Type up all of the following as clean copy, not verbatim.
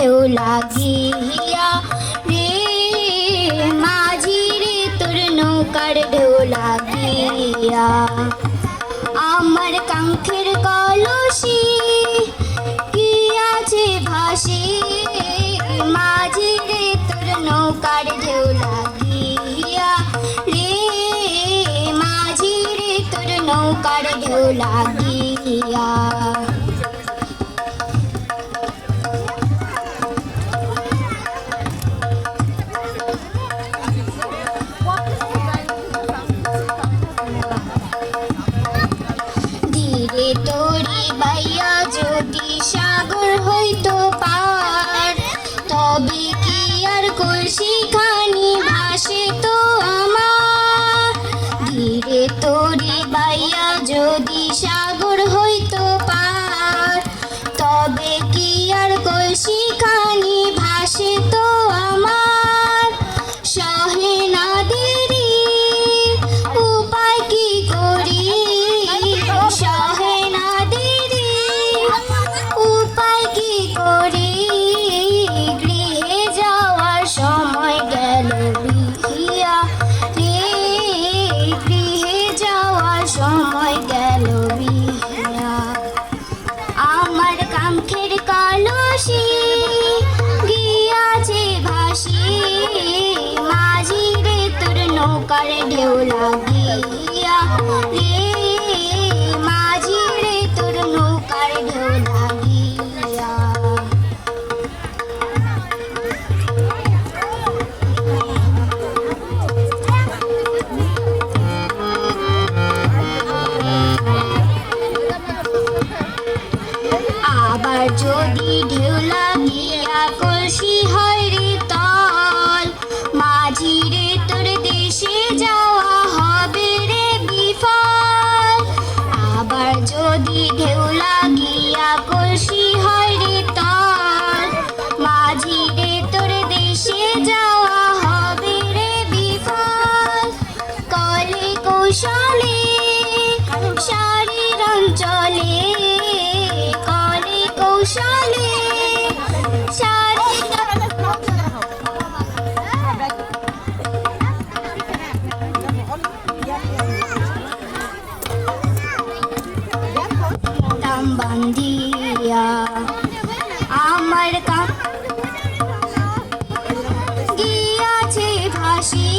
ঢেউ লাগিয়া রে মাঝি রে তোর নৌকার ঢেউ লাগিয়া আমার কাঙ্ক্ষের কলসি কি আছে ভাসি মাঝি রে তোর নৌকার ঢেউ লাগিয়া রে মাঝি রে তোর নৌকার ঢেউ লাগিয়া ধীরে তোরি বাইয়া যদি সাগর হইতো পার তবে কি আর কলসি খানি ভাসে তো আমার ধীরে তোরি বাইয়া যদি সাগর হইতো পার তবে কি আর কলসি খানি ভাসে তো আমার সহে না দেরি উপায় কি করি সহে না দেরি উপায় কি করি গৃহে যাওয়ার সময় গেল বিহিয়া রে গৃহে যাওয়ার সময় গেল বিহিয়া আমার কাঙ্ক্ষের কলসি গিয়াছে ভাসি মাঝি রে তোর নৌকার ঢেউ লাগিয়া রে মাঝি রে তোর নৌকার ঢেউ লাগিয়া আবার যদি ঢেউ লাগিয়া কলসি হয় রে তল মাঝি রে তোর দেশে যাওয়া হবে রে বিফল আবার যদি ঢেউ লাগিয়া কলসি হয় রে তল মাঝি রে তোর দেশে যাওয়া হবে রে বিফল কলে কৌশলে শারীর অঞ্চলে কলে কৌশলে দাম বান্ধিয়া আমার গিয়াছে ভাসি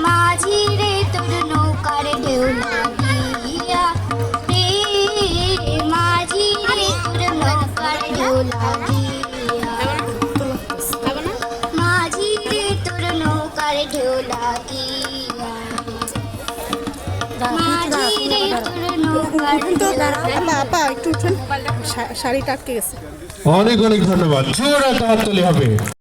মাঝি রে তোর নৌকার ঢেউ লাগিয়া রে মাঝি রে তোর নৌকার ঢেউ লাগিয়া মাঝি রে তোর নৌকার ঢেউ লাগিয়া মাঝি রে তোর নৌকার ঢেউ আপা একটু উঠুন, শাড়িটা আটকে গেছে। অনেক অনেক ধন্যবাদ। জোরে হাততালি হবে।